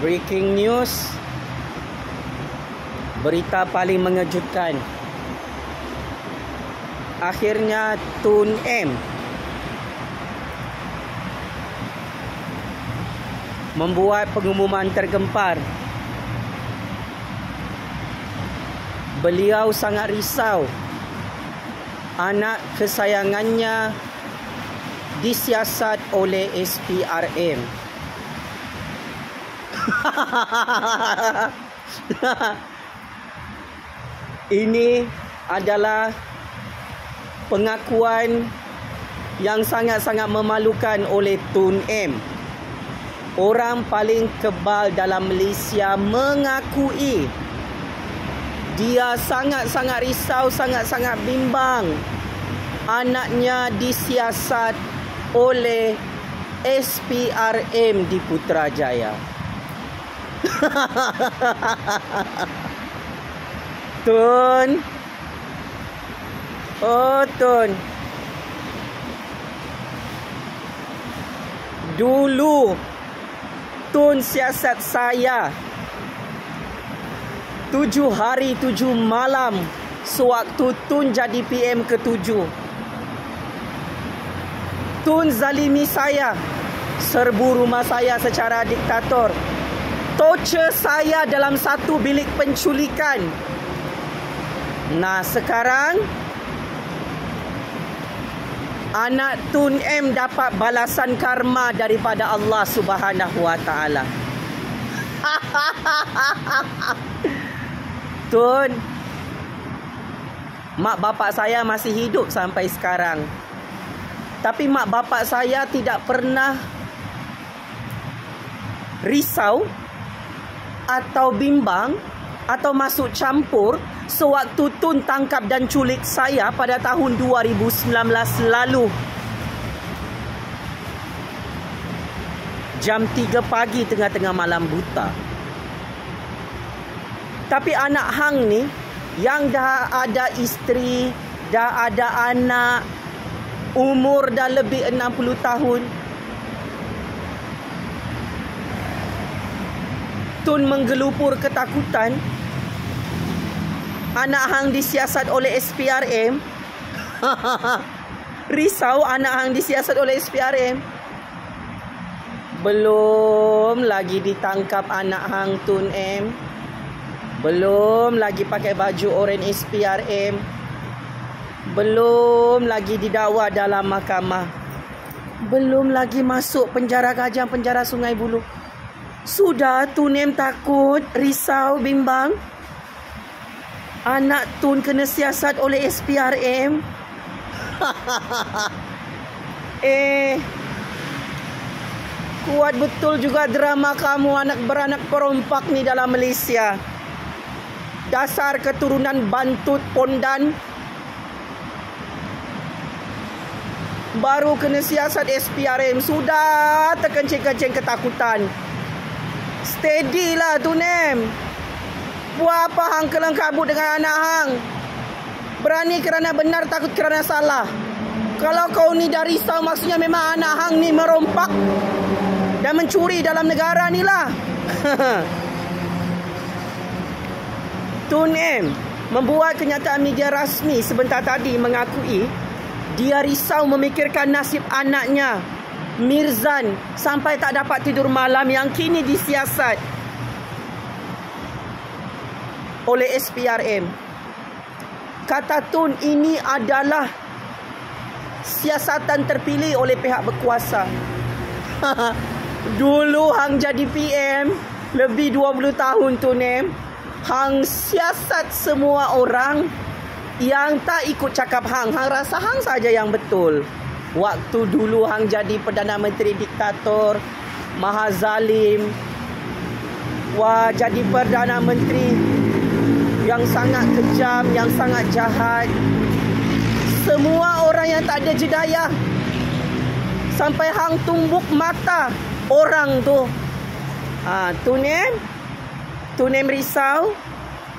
Breaking news. Berita paling mengejutkan. Akhirnya Tun M membuat pengumuman tergempar. Beliau sangat risau anak kesayangannya disiasat oleh SPRM. Ini adalah pengakuan yang sangat-sangat memalukan oleh Tun M. Orang paling kebal dalam Malaysia mengakui dia sangat-sangat risau, sangat-sangat bimbang anaknya disiasat oleh SPRM di Putrajaya. Tun. Oh, Tun. Dulu Tun siasat saya 7 hari 7 malam sewaktu Tun jadi PM ke-7. Tun zalimi saya, serbu rumah saya secara diktator, torture saya dalam satu bilik penculikan. Nah, sekarang anak Tun M dapat balasan karma daripada Allah Subhanahu Wa Taala. Tun, mak bapak saya masih hidup sampai sekarang. Tapi mak bapak saya tidak pernah risau atau bimbang atau masuk campur sewaktu Tun tangkap dan culik saya pada tahun 2019 lalu. Jam 3 pagi tengah-tengah malam buta. Tapi anak hang ni yang dah ada isteri, dah ada anak, umur dah lebih 60 tahun. Tun menggelupur ketakutan. Anak hang disiasat oleh SPRM. Risau anak hang disiasat oleh SPRM. Belum lagi ditangkap anak hang Tun M. Belum lagi pakai baju oranye SPRM. Belum lagi didakwa dalam mahkamah. Belum lagi masuk penjara Kajang, penjara Sungai Buloh. Sudah Tun M takut, risau, bimbang. Anak Tun kena siasat oleh SPRM. Kuat betul juga drama kamu anak beranak perompak ni dalam Malaysia. Dasar keturunan bantut pondan. Baru kena siasat SPRM, sudah terkencing-kencing ketakutan. Steady lah Tun M. Buat apa hang kelang kabut dengan anak hang? Berani kerana benar, takut kerana salah. Kalau kau ni dah risau, maksudnya memang anak hang ni merompak dan mencuri dalam negara ni lah. Tun M membuat kenyataan media rasmi sebentar tadi mengakui dia risau memikirkan nasib anaknya Mirzan sampai tak dapat tidur malam yang kini disiasat oleh SPRM. Kata Tun, ini adalah siasatan terpilih oleh pihak berkuasa. Dulu hang jadi PM lebih 20 tahun Tun M. Hang siasat semua orang yang tak ikut cakap hang. Hang rasa hang saja yang betul. Waktu dulu hang jadi Perdana Menteri diktator, maha zalim. Wah, jadi Perdana Menteri yang sangat kejam, yang sangat jahat. Semua orang yang tak ada jedayah. Sampai hang tumbuk mata orang tu. Tun M risau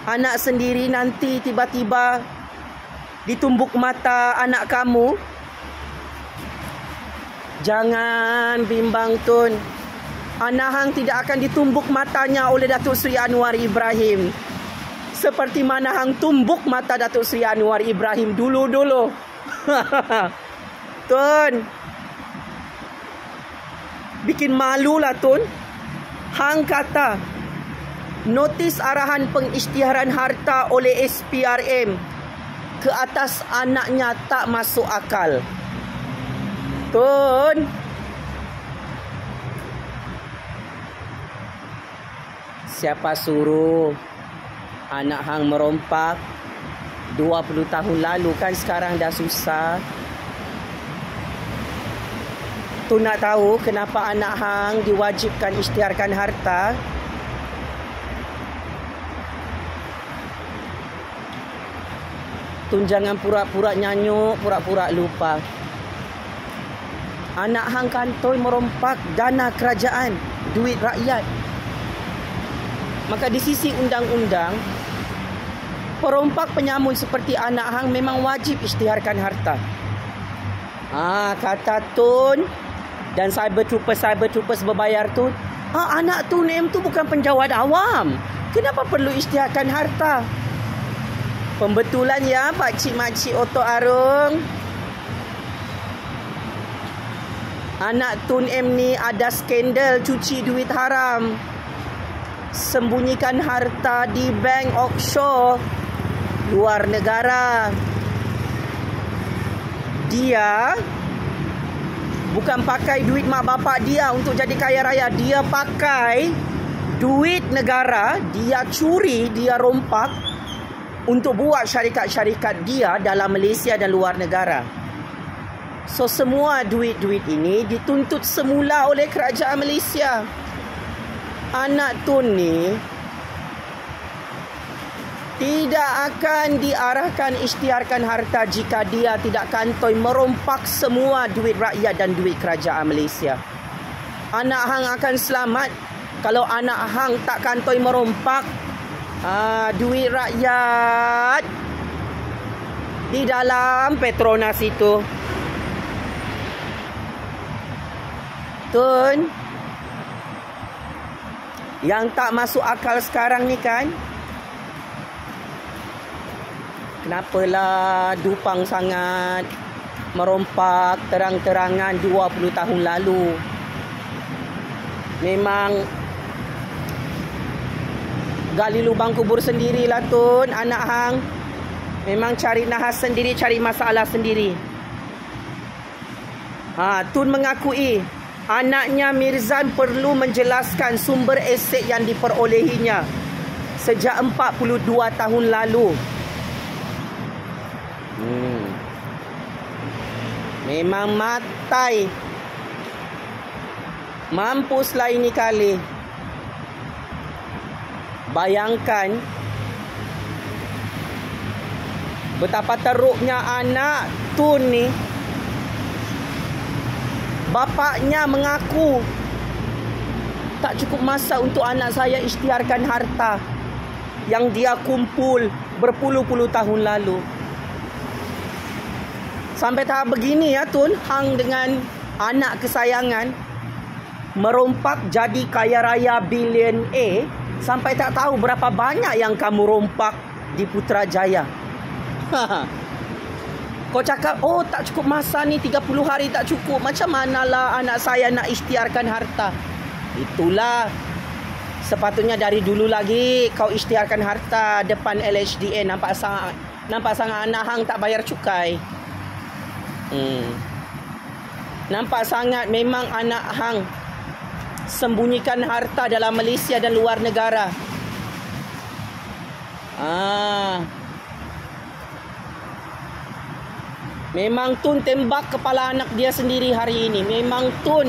anak sendiri nanti tiba-tiba ditumbuk mata anak kamu. Jangan bimbang Tun. anak hang tidak akan ditumbuk matanya oleh Datuk Seri Anwar Ibrahim. Seperti mana hang tumbuk mata Datuk Seri Anwar Ibrahim dulu-dulu. Tun, bikin malu lah Tun. Hang kata notis arahan pengisytiharan harta oleh SPRM ke atas anaknya tak masuk akal. Tun, siapa suruh anak hang merompak 20 tahun lalu? Kan sekarang dah susah. Tu nak tahu kenapa anak hang diwajibkan isytiharkan harta? Tun jangan pura-pura nyanyuk, pura-pura lupa. Anak hang kantoi merompak dana kerajaan, duit rakyat. Maka di sisi undang-undang, perompak penyamun seperti anak hang memang wajib isytiharkan harta. Kata Tun dan cyber troopers berbayar tu, anak Tun M tu bukan penjawat awam. Kenapa perlu isytiharkan harta? Pembetulan ya pakcik-makcik otok arung. Anak Tun M ni ada skandal cuci duit haram, sembunyikan harta di bank offshore luar negara. Dia bukan pakai duit mak bapak dia untuk jadi kaya raya. Dia pakai duit negara, dia curi, dia rompak untuk buat syarikat-syarikat dia dalam Malaysia dan luar negara. So semua duit-duit ini dituntut semula oleh kerajaan Malaysia. Anak Tun ni tidak akan diarahkan isytiharkan harta jika dia tidak kantoi merompak semua duit rakyat dan duit kerajaan Malaysia. Anak hang akan selamat kalau anak hang tak kantoi merompak duit rakyat di dalam Petronas itu. Tun, yang tak masuk akal sekarang ni kan, kenapalah dupang sangat merompak terang-terangan 20 tahun lalu. Memang gali lubang kubur sendirilah Tun, anak hang. Memang cari nahas sendiri, cari masalah sendiri. Tun mengakui anaknya Mirzan perlu menjelaskan sumber aset yang diperolehinya sejak 42 tahun lalu. Memang matai. Mampuslah ini kali. Bayangkan betapa teruknya anak Tun ni. Bapaknya mengaku tak cukup masa untuk anak saya isytiharkan harta yang dia kumpul berpuluh-puluh tahun lalu. Sampai tahap begini ya Tun, hang dengan anak kesayangan merompak jadi kaya raya billionaire sampai tak tahu berapa banyak yang kamu rompak di Putrajaya. Kau cakap, tak cukup masa ni, 30 hari tak cukup. Macam manalah anak saya nak isytiharkan harta? Itulah sepatutnya dari dulu lagi kau isytiharkan harta depan LHDN. Nampak sangat anak hang tak bayar cukai. Nampak sangat memang anak hang sembunyikan harta dalam Malaysia dan luar negara. Memang Tun tembak kepala anak dia sendiri hari ini. Memang Tun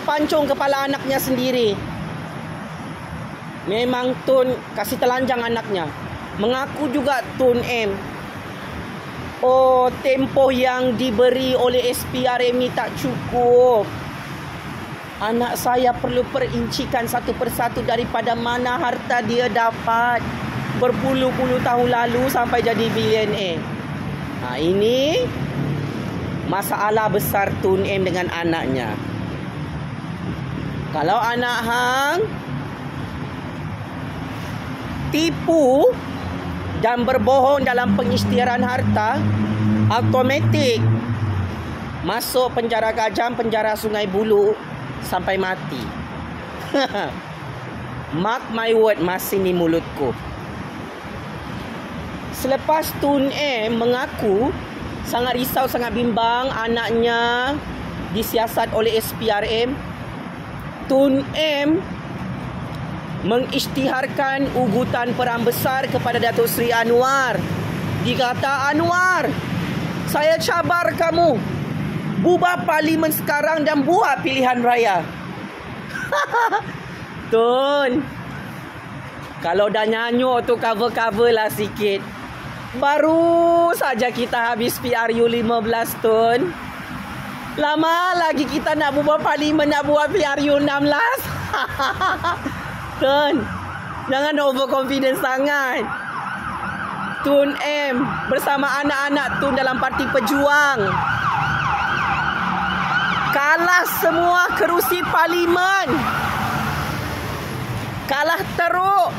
pancung kepala anaknya sendiri. Memang Tun kasih telanjang anaknya. Mengaku juga Tun M, tempoh yang diberi oleh SPRM ni tak cukup. Anak saya perlu perincikan satu persatu daripada mana harta dia dapat berpuluh-puluh tahun lalu sampai jadi billionaire. Ini masalah besar Tun M dengan anaknya. Kalau anak hang tipu dan berbohong dalam pengisytiharan harta, automatik masuk penjara Kajang, penjara Sungai Buloh sampai mati. Mark my word, masih ni mulutku. Selepas Tun M mengaku sangat risau, sangat bimbang anaknya disiasat oleh SPRM, Tun M mengisytiharkan ugutan perang besar kepada Datuk Seri Anwar. Dikata, Anwar, saya cabar kamu, bubar parlimen sekarang dan buat pilihan raya. Tun, kalau dah nyanyuk tu cover-cover lah sikit. Baru saja kita habis PRU 15, Tun. Lama lagi kita nak bubar parlimen, nak buat PRU 16. Tun, jangan overconfident sangat. Tun M bersama anak-anak Tun dalam Parti Pejuang kalah semua kerusi parlimen. Kalah teruk.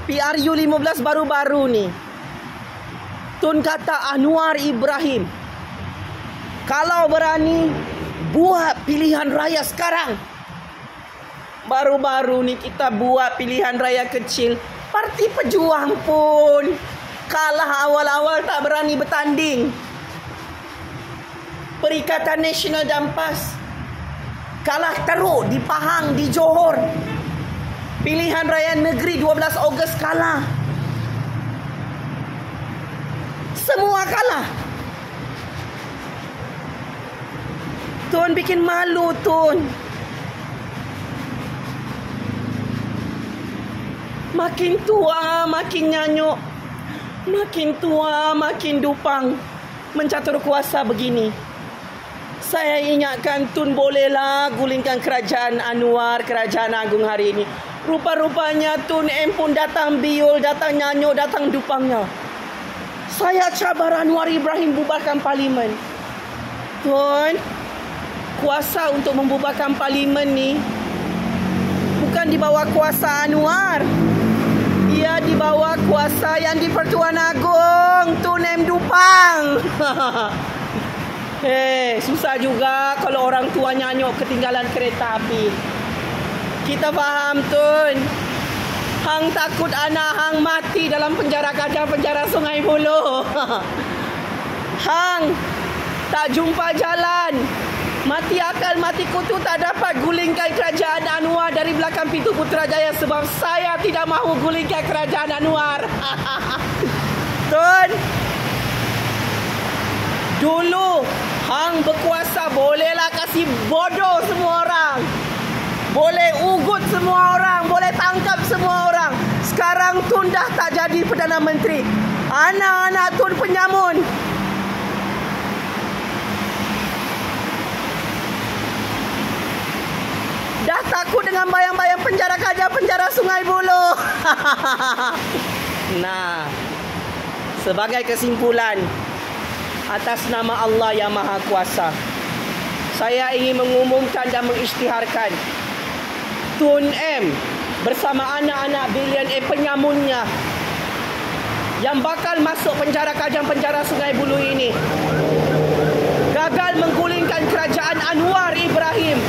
PRU 15 baru-baru ni, Tun kata Anwar Ibrahim, kalau berani buat pilihan raya sekarang. Baru-baru ni kita buat pilihan raya kecil, Parti Pejuang pun kalah awal-awal, tak berani bertanding. Perikatan Nasional dan PAS kalah teruk di Pahang, di Johor. Pilihan raya negeri 12 Ogos kalah. Semua kalah. Tun bikin malu, Tun. Makin tua, makin nyanyuk. Makin tua, makin dupang. Mencatur kuasa begini. Saya ingatkan Tun bolehlah gulingkan kerajaan Anwar, kerajaan agung hari ini. Rupa-rupanya Tun M pun datang biul, datang nyanyuk, datang dupangnya. Saya cabar Anwar Ibrahim bubarkan parlimen. Tun, kuasa untuk membubarkan parlimen ni bukan di bawah kuasa Anwar. Ia di bawah kuasa yang di Pertuan Agong, Tun M Dupang. Susah juga kalau orang tua nyanyuk ketinggalan kereta api. Kita faham, Tun. Hang takut anak hang mati dalam penjara Kajang, penjara Sungai Buloh. Hang tak jumpa jalan. Mati akal, mati kutu, tak dapat gulingkan kerajaan Anwar dari belakang pintu Putrajaya sebab saya tidak mahu gulingkan kerajaan Anwar. Tun, dulu hang berkuasa, bolehlah kasih bodoh semua orang. Boleh ugut semua orang, boleh tangkap semua orang. Sekarang Tun dah tak jadi Perdana Menteri. Anak-anak Tun penyamun. Dah takut dengan bayang-bayang penjara Kajang, penjara Sungai Buloh. Nah, sebagai kesimpulan, atas nama Allah yang Maha Kuasa, saya ingin mengumumkan dan mengisytiharkan Tun M bersama anak-anak bilioner penyamunnya yang bakal masuk penjara Kajang, penjara Sungai Buloh ini gagal menggulingkan kerajaan Anwar Ibrahim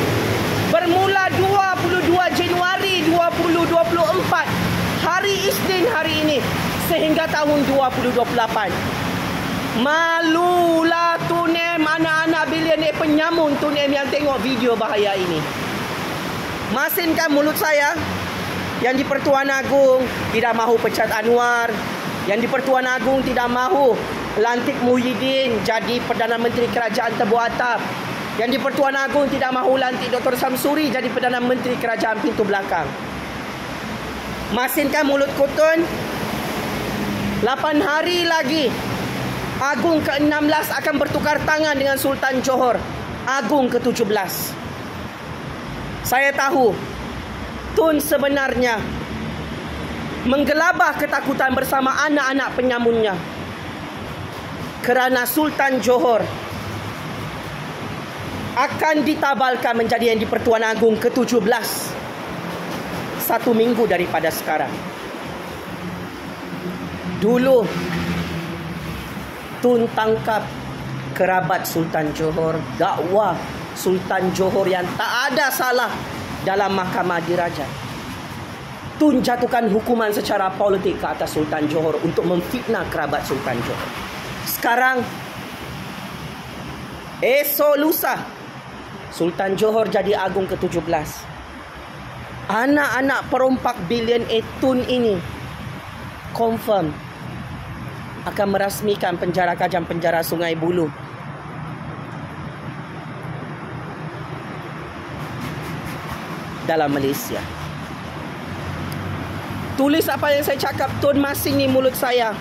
bermula 22 Januari 2024, hari Isnin hari ini, sehingga tahun 2028. Malulah Tun M, anak-anak bilioner penyamun Tun M yang tengok video bahaya ini. Masinkan mulut saya. Yang di Pertuan Agong tidak mahu pecat Anwar. Yang di Pertuan Agong tidak mahu lantik Muhyiddin jadi Perdana Menteri Kerajaan Tebu Atap. Yang di Pertuan Agong tidak mahu lantik Dr. Samsuri jadi Perdana Menteri Kerajaan Pintu Belakang. Masinkan mulut Tun. 8 hari lagi Agung ke-16 akan bertukar tangan dengan Sultan Johor, Agung ke-17. Saya tahu Tun sebenarnya menggelabah ketakutan bersama anak-anak penyamunnya kerana Sultan Johor akan ditabalkan menjadi yang di Pertuan Agong ke-17 1 minggu daripada sekarang. Dulu Tun tangkap kerabat Sultan Johor, dakwa Sultan Johor yang tak ada salah dalam Mahkamah Diraja. Tun jatuhkan hukuman secara politik ke atas Sultan Johor untuk memfitnah kerabat Sultan Johor. Sekarang esok lusa Sultan Johor jadi agung ke-17. Anak-anak perompak bilion Tun ini confirm akan merasmikan penjara Kajang, penjara Sungai Buloh. Dalam Malaysia. Tulis apa yang saya cakap, Tun masing ni mulut saya.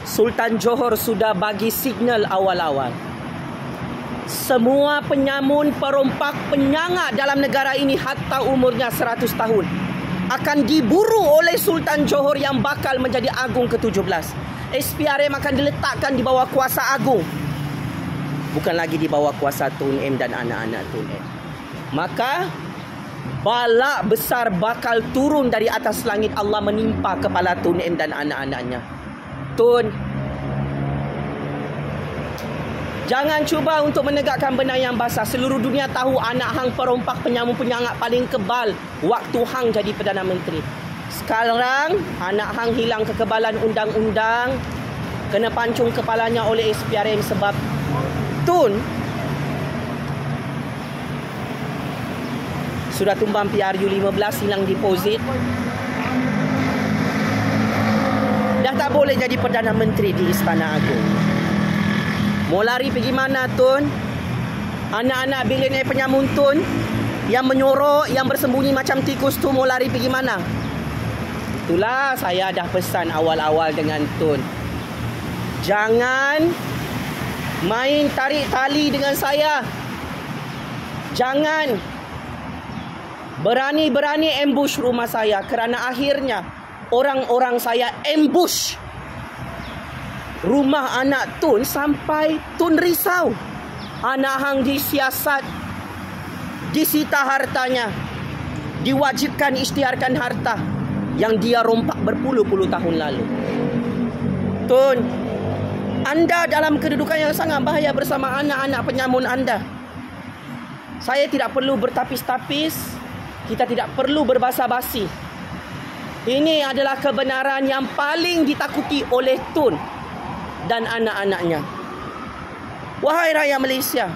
Sultan Johor sudah bagi signal awal-awal. Semua penyamun, perompak, penyangak dalam negara ini hatta umurnya 100 tahun akan diburu oleh Sultan Johor yang bakal menjadi agung ke-17. SPRM akan diletakkan di bawah kuasa agung, bukan lagi di bawah kuasa Tun M dan anak-anak Tun M. Maka balak besar bakal turun dari atas langit Allah menimpa kepala Tun M dan anak-anaknya. Tun, jangan cuba untuk menegakkan benang yang basah. Seluruh dunia tahu anak hang perompak, penyamun, penyangak paling kebal waktu hang jadi Perdana Menteri. Sekarang anak hang hilang kekebalan undang-undang, kena pancung kepalanya oleh SPRM sebab Tun sudah tumbang PRU 15, hilang deposit. Dah tak boleh jadi Perdana Menteri di Istana Agung. Mau lari pergi mana, Tun? Anak-anak bilioner penyamun Tun yang menyorok, yang bersembunyi macam tikus tu mau lari pergi mana? Itulah saya dah pesan awal-awal dengan Tun. Jangan main tarik tali dengan saya. Jangan berani-berani ambush rumah saya, kerana akhirnya orang-orang saya ambush rumah anak Tun sampai Tun risau. Anak hang disiasat, disita hartanya, diwajibkan isytiharkan harta yang dia rompak berpuluh-puluh tahun lalu. Tun, anda dalam kedudukan yang sangat bahaya bersama anak-anak penyamun anda. Saya tidak perlu bertapis-tapis, kita tidak perlu berbasa-basi. Ini adalah kebenaran yang paling ditakuti oleh Tun dan anak-anaknya. Wahai rakyat Malaysia,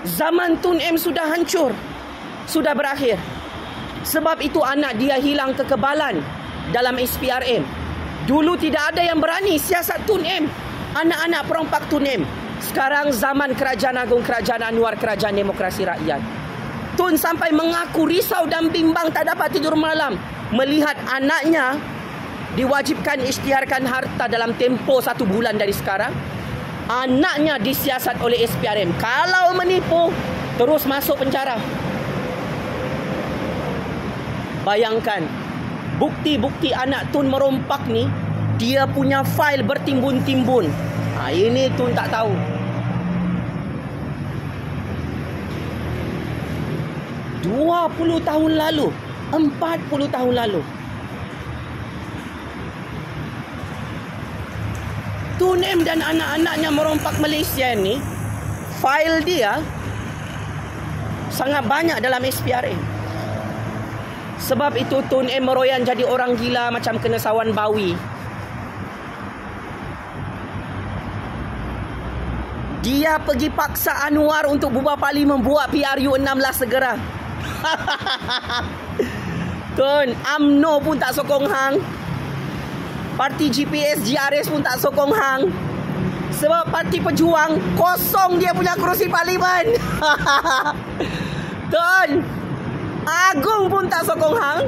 zaman Tun M sudah hancur, sudah berakhir. Sebab itu anak dia hilang kekebalan dalam SPRM. Dulu tidak ada yang berani siasat Tun M, anak-anak perompak Tun M. Sekarang zaman Kerajaan Agung, Kerajaan Anwar, Kerajaan Demokrasi Rakyat. Tun sampai mengaku risau dan bimbang, tak dapat tidur malam melihat anaknya diwajibkan isytiharkan harta dalam tempoh 1 bulan dari sekarang. Anaknya disiasat oleh SPRM. Kalau menipu, terus masuk penjara. Bayangkan, bukti-bukti anak Tun merompak ni, dia punya fail bertimbun-timbun. Ini Tun tak tahu. "20 tahun lalu, 40 tahun lalu, Tun M dan anak-anaknya merompak Malaysia ni, fail dia sangat banyak dalam SPRM. Sebab itu Tun M meroyan jadi orang gila macam kena sawan bawi. Dia pergi paksa Anwar untuk bubar parlimen, buat PRU 16 segera. Tun, UMNO pun tak sokong hang. Parti GPS, GRS pun tak sokong hang. Sebab Parti Pejuang kosong dia punya kerusi parlimen. Tun, Agung pun tak sokong hang.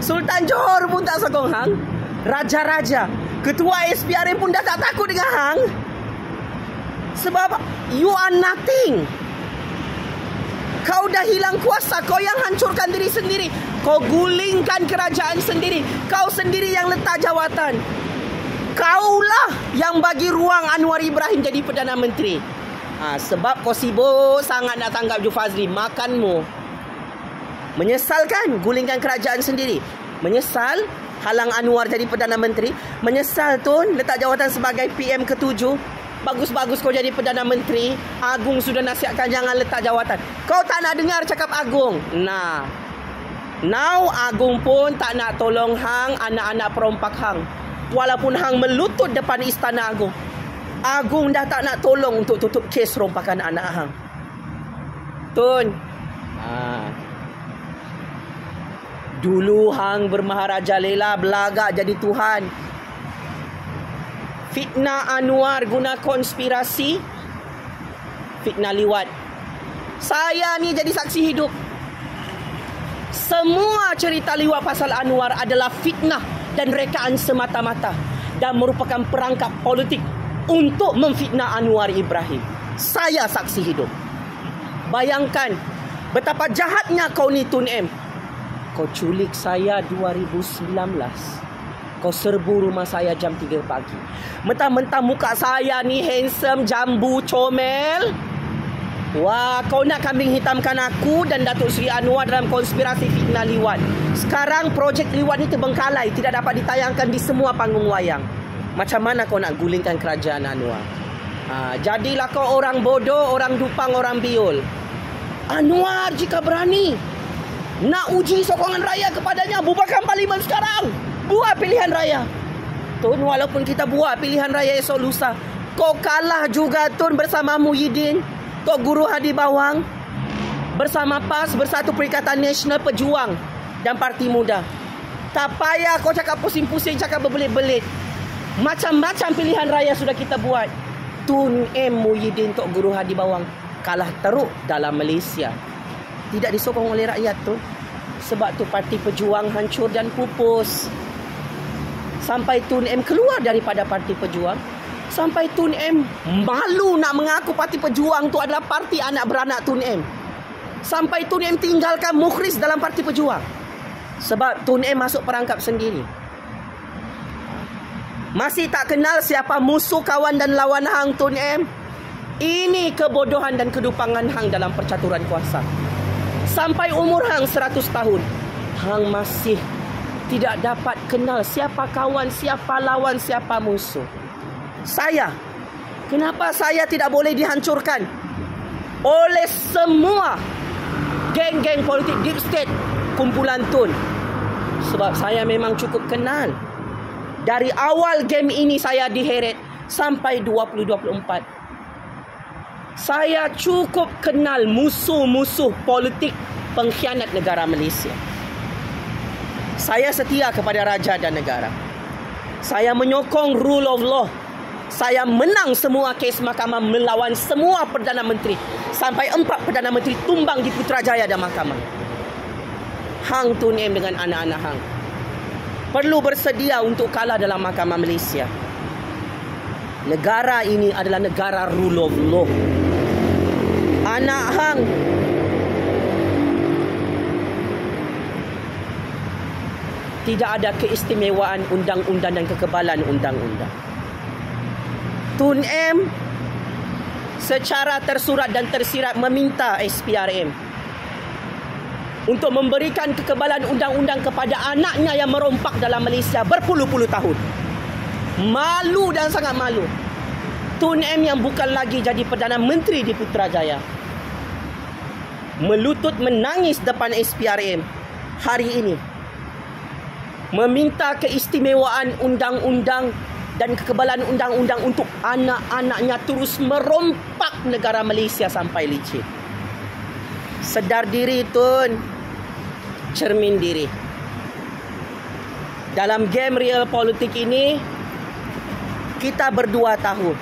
Sultan Johor pun tak sokong hang. Raja-raja, ketua SPRM pun dah tak takut dengan hang. Sebab you are nothing. Kau dah hilang kuasa. Kau yang hancurkan diri sendiri. Kau gulingkan kerajaan sendiri. Kau sendiri yang letak jawatan. Kaulah yang bagi ruang Anwar Ibrahim jadi Perdana Menteri. Sebab kau sibuk sangat nak tangkap Zulfazli. Makanmu. Menyesal kan gulingkan kerajaan sendiri? Menyesal halang Anwar jadi Perdana Menteri? Menyesal Tun letak jawatan sebagai PM ke-7? Bagus-bagus kau jadi Perdana Menteri. Agung sudah nasihatkan jangan letak jawatan. Kau tak nak dengar cakap Agung. Now Agung pun tak nak tolong hang anak-anak perompak hang. Walaupun hang melutut depan istana Agung. Agung dah tak nak tolong untuk tutup kes rompakan anak hang. Tun. Dulu hang bermaharaja lela, belagak jadi Tuhan. Fitnah Anwar guna konspirasi. Fitnah liwat. Saya ni jadi saksi hidup. Semua cerita liwat pasal Anwar adalah fitnah dan rekaan semata-mata. Dan merupakan perangkap politik untuk memfitnah Anwar Ibrahim. Saya saksi hidup. Bayangkan betapa jahatnya kau ni Tun M. Kau culik saya 2019. Kau serbu rumah saya jam 3 pagi. Mentang-mentang muka saya ni handsome, jambu, comel. Wah, kau nak kambing hitamkan aku dan Datuk Seri Anwar dalam konspirasi fitnah liwat. Sekarang projek liwat ni terbengkalai, tidak dapat ditayangkan di semua panggung wayang. Macam mana kau nak gulingkan kerajaan Anwar? Jadilah kau orang bodoh, orang dupang, orang biol. Anwar jika berani nak uji sokongan raya kepadanya, bubarkan parlimen sekarang. Buat pilihan raya. Tun, walaupun kita buat pilihan raya esok lusa, kau kalah juga Tun bersama Muhyiddin, Tok Guru Hadi Bawang, bersama PAS, Bersatu Perikatan Nasional Pejuang dan Parti Muda. Tak payah kau cakap pusing-pusing, cakap berbelit-belit. Macam-macam pilihan raya sudah kita buat. Tun M Muhyiddin, Tok Guru Hadi Bawang kalah teruk dalam Malaysia. Tidak disokong oleh rakyat tu. Sebab tu Parti Pejuang hancur dan pupus. Sampai Tun M keluar daripada Parti Pejuang. Sampai Tun M malu nak mengaku Parti Pejuang tu adalah parti anak beranak Tun M. Sampai Tun M tinggalkan Mukhris dalam Parti Pejuang. Sebab Tun M masuk perangkap sendiri. Masih tak kenal siapa musuh, kawan dan lawan hang Tun M? Ini kebodohan dan kedupangan hang dalam percaturan kuasa. Sampai umur hang 100 tahun, hang masih tidak dapat kenal siapa kawan, siapa lawan, siapa musuh. Kenapa saya tidak boleh dihancurkan oleh semua geng-geng politik deep state kumpulan Tun? Sebab saya memang cukup kenal. Dari awal game ini saya diheret sampai 2024. Saya cukup kenal musuh-musuh politik pengkhianat negara Malaysia. Saya setia kepada raja dan negara. Saya menyokong rule of law. Saya menang semua kes mahkamah melawan semua Perdana Menteri. Sampai 4 Perdana Menteri tumbang di Putrajaya dan mahkamah. Hang Tun M dengan anak-anak hang perlu bersedia untuk kalah dalam mahkamah Malaysia. Negara ini adalah negara rule of law. Anak hang tidak ada keistimewaan undang-undang dan kekebalan undang-undang. Tun M secara tersurat dan tersirat meminta SPRM untuk memberikan kekebalan undang-undang kepada anaknya yang merompak dalam Malaysia berpuluh-puluh tahun. Malu dan sangat malu. Tun M yang bukan lagi jadi Perdana Menteri di Putrajaya melutut menangis depan SPRM hari ini, meminta keistimewaan undang-undang dan kekebalan undang-undang untuk anak-anaknya terus merompak negara Malaysia sampai licin. Sedar diri Tun, cermin diri. Dalam game real politik ini kita berdua tahu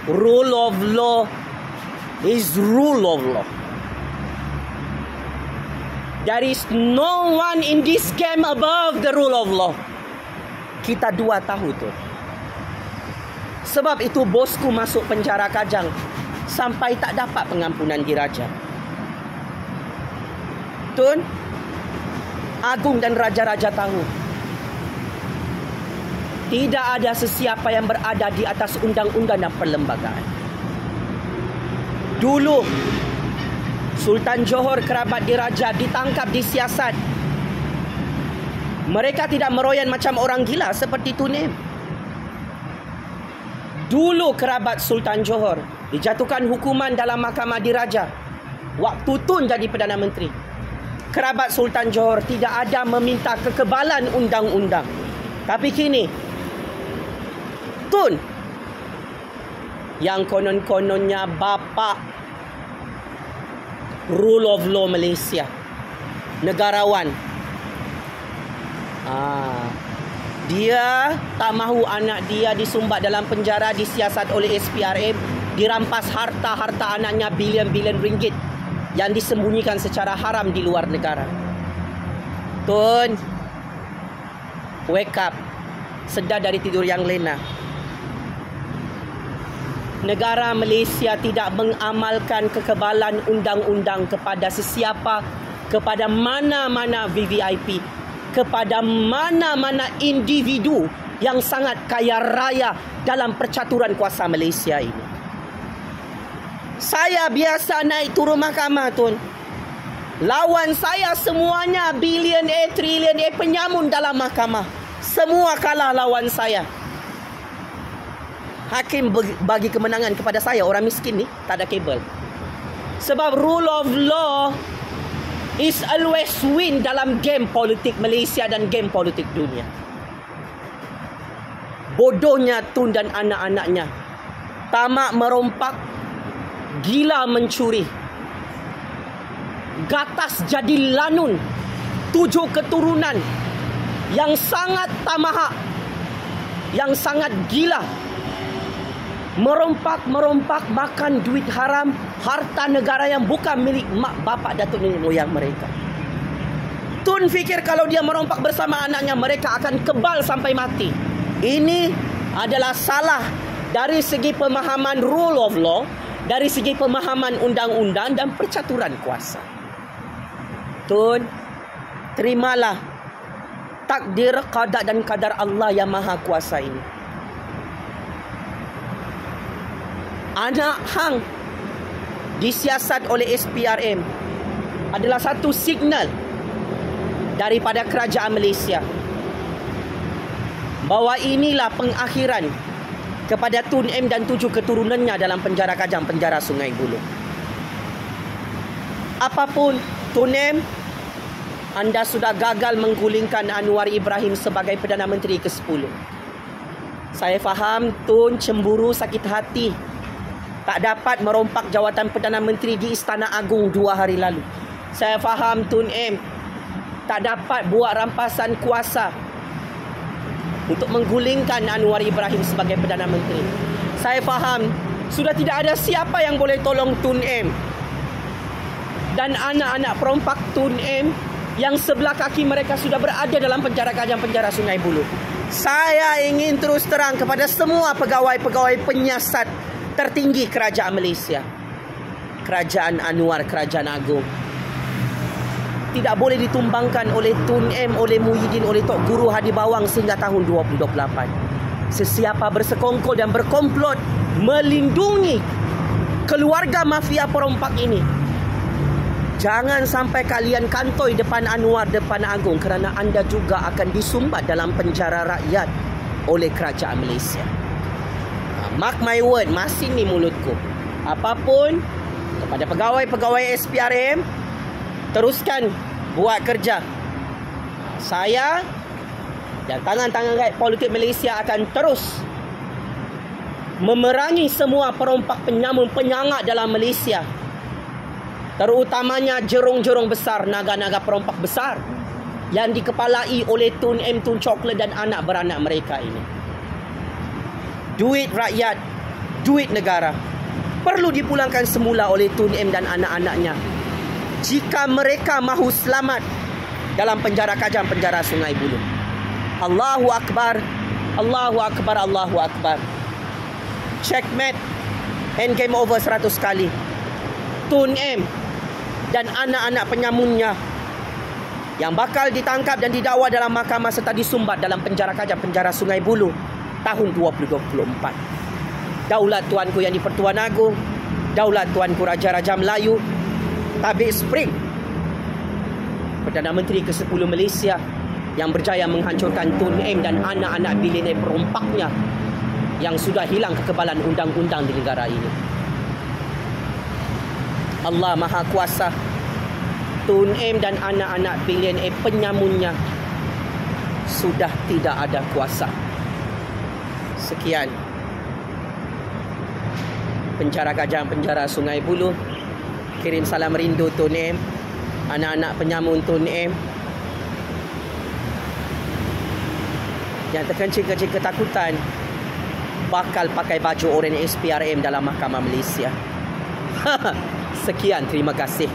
rule of law is rule of law. There is no one in this game above the rule of law. Kita dua tahu tu. Sebab itu bosku masuk penjara Kajang sampai tak dapat pengampunan diraja. Tun, Agung dan raja-raja tahu Tidak ada sesiapa yang berada di atas undang-undang dan perlembagaan. Dulu Sultan Johor, kerabat diraja, ditangkap, disiasat. Mereka tidak meroyan macam orang gila seperti Tun M. Dulu kerabat Sultan Johor dijatuhkan hukuman dalam mahkamah diraja waktu Tun jadi Perdana Menteri. Kerabat Sultan Johor tidak ada meminta kekebalan undang-undang. Tapi kini Tun yang konon-kononnya bapa rule of law Malaysia, negarawan, dia tak mahu anak dia disumbat dalam penjara, disiasat oleh SPRM, dirampas harta-harta anaknya bilion-bilion ringgit yang disembunyikan secara haram di luar negara. Tun, wake up, sedar dari tidur yang lena. Negara Malaysia tidak mengamalkan kekebalan undang-undang kepada sesiapa, kepada mana-mana VVIP, kepada mana-mana individu yang sangat kaya raya dalam percaturan kuasa Malaysia ini. Saya biasa naik turun mahkamah, Tun. Lawan saya semuanya bilioner, trilioner, penyamun dalam mahkamah. Semua kalah lawan saya. Hakim bagi kemenangan kepada saya, orang miskin ni, tak ada kabel. Sebab rule of law is always win dalam game politik Malaysia dan game politik dunia. Bodohnya Tun dan anak-anaknya. Tamak merompak, gila mencuri, gatas jadi lanun, 7 keturunan yang sangat tamahak, yang sangat gila. Merompak, makan duit haram, harta negara yang bukan milik mak bapak datuk nenek moyang mereka. Tun fikir kalau dia merompak bersama anaknya, mereka akan kebal sampai mati. Ini adalah salah dari segi pemahaman rule of law, dari segi pemahaman undang-undang dan percaturan kuasa. Tun, terimalah takdir, qada dan kadar Allah yang maha kuasa ini. Anak hang disiasat oleh SPRM adalah satu signal daripada kerajaan Malaysia bahawa inilah pengakhiran kepada Tun M dan 7 keturunannya dalam penjara Kajang, penjara Sungai Buloh. Apapun Tun M, anda sudah gagal menggulingkan Anwar Ibrahim sebagai Perdana Menteri ke-10. Saya faham Tun cemburu, sakit hati tak dapat merompak jawatan Perdana Menteri di Istana Agung 2 hari lalu. Saya faham Tun M tak dapat buat rampasan kuasa untuk menggulingkan Anwar Ibrahim sebagai Perdana Menteri. Saya faham sudah tidak ada siapa yang boleh tolong Tun M dan anak-anak perompak Tun M yang sebelah kaki mereka sudah berada dalam penjara Kajang, penjara Sungai Buloh. Saya ingin terus terang kepada semua pegawai-pegawai penyiasat tertinggi kerajaan Malaysia, kerajaan Anwar, kerajaan Agung, tidak boleh ditumbangkan oleh Tun M, oleh Muhyiddin, oleh Tok Guru Hadi Bawang sehingga tahun 2028. Sesiapa bersekongkol dan berkomplot melindungi keluarga mafia perompak ini, jangan sampai kalian kantoi depan Anwar, depan Agung, kerana anda juga akan disumbat dalam penjara rakyat oleh kerajaan Malaysia. Mark my word, masih ni mulutku. Apapun, kepada pegawai-pegawai SPRM, teruskan buat kerja. Saya dan tangan-tangan rakyat politik Malaysia akan terus memerangi semua perompak, penyamun, penyangak dalam Malaysia. Terutamanya jerung-jerung besar, naga-naga perompak besar yang dikepalai oleh Tun M, Tun Chocolate dan anak beranak mereka ini. Duit rakyat, duit negara perlu dipulangkan semula oleh Tun M dan anak-anaknya jika mereka mahu selamat dalam penjara Kajang, penjara Sungai Buloh. Allahu Akbar, Allahu Akbar, Allahu Akbar. Checkmate, end game over 100 kali. Tun M dan anak-anak penyamunnya yang bakal ditangkap dan didakwa dalam mahkamah serta disumbat dalam penjara Kajang, penjara Sungai Buloh tahun 2024. Daulat Tuanku Yang di-Pertuan Agong, daulat Tuanku Raja-Raja Melayu, Tabik Spring, Perdana Menteri ke-10 Malaysia yang berjaya menghancurkan Tun M dan anak-anak bilioner perompaknya yang sudah hilang kekebalan undang-undang di negara ini. Allah Maha Kuasa, Tun M dan anak-anak bilioner penyamunnya sudah tidak ada kuasa. Sekian. Penjara Kajang, penjara Sungai Buloh. Kirim salam rindu Tun M, anak-anak penyamun Tun M yang terkencing-kencing ketakutan bakal pakai baju oranye SPRM dalam mahkamah Malaysia. Sekian, terima kasih.